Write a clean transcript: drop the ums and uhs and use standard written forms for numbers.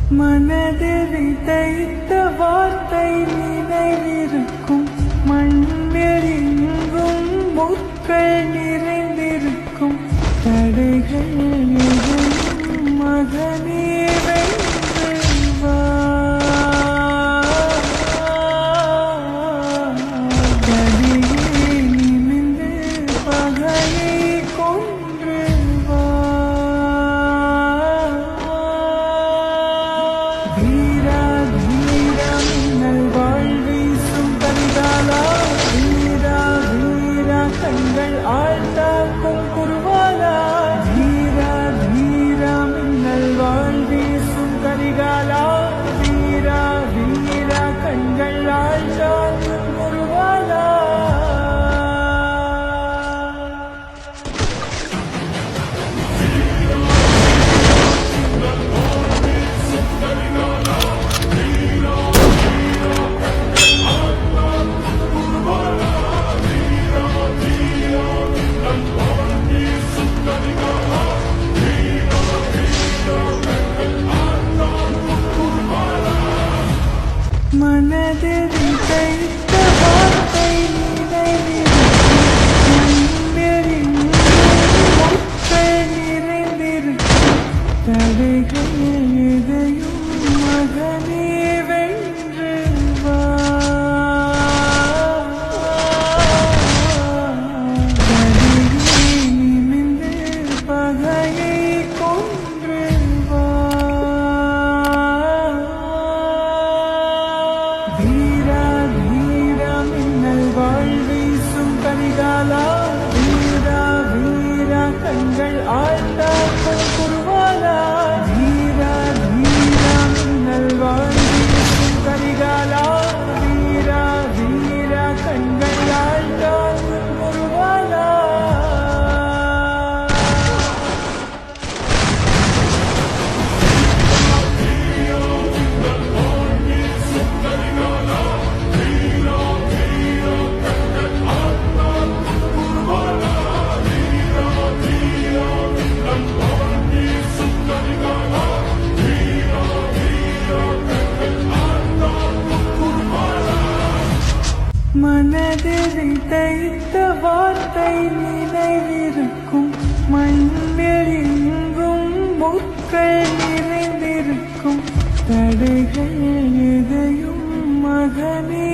மனதில் விதைத்த வார்த்தை நினைவிருக்கும், மண்ணில் எங்கும் முட்கள் நிறைந்திருக்கும். தடைகள் எதையும் மகனே வென்று வா. கதியே நிமிர்ந்து பகையை கொன்று வா. வீரா வீரா மின்னல் வாழ் வீசும் கரிகாலா, வீரா வீரா கண்கள் ஆழ்த்தாக்கும் குருவாலா. வீரா வீரா மின்னல் வாழ் வீசும் கரிகாலா, வீரா வீரா கண்கள் ஆழ்த்தாக்கும் குருவாலா. மனதில் விதைத்த வார்த்தை நினைவிருக்கும், மண்ணில் எங்கும் முட்கள் நிறைந்திருக்கும். தடைகள் எதையும் மகனே வென்று வா. கதியே நிமிர்ந்து பகையை கொன்று வா. வீரா வீரா மின்னல் வாழ் வீசும் கரிகாலா, வீரா வீரா கண்கள் ஆழ்த்தாக்கும் குருவாலா. வீரா வீரா மின்னல் வாழ் வீசும் கரிகாலா, வீரா வீரா கண்கள் ஆழ்த்தாக்கும் குருவாலா. மனதில் விதைத்த வார்த்தை நினைவிருக்கும், மண்ணில் எங்கும் முட்கள் நிறைந்திருக்கும். தடைகள் எதையும் மகனே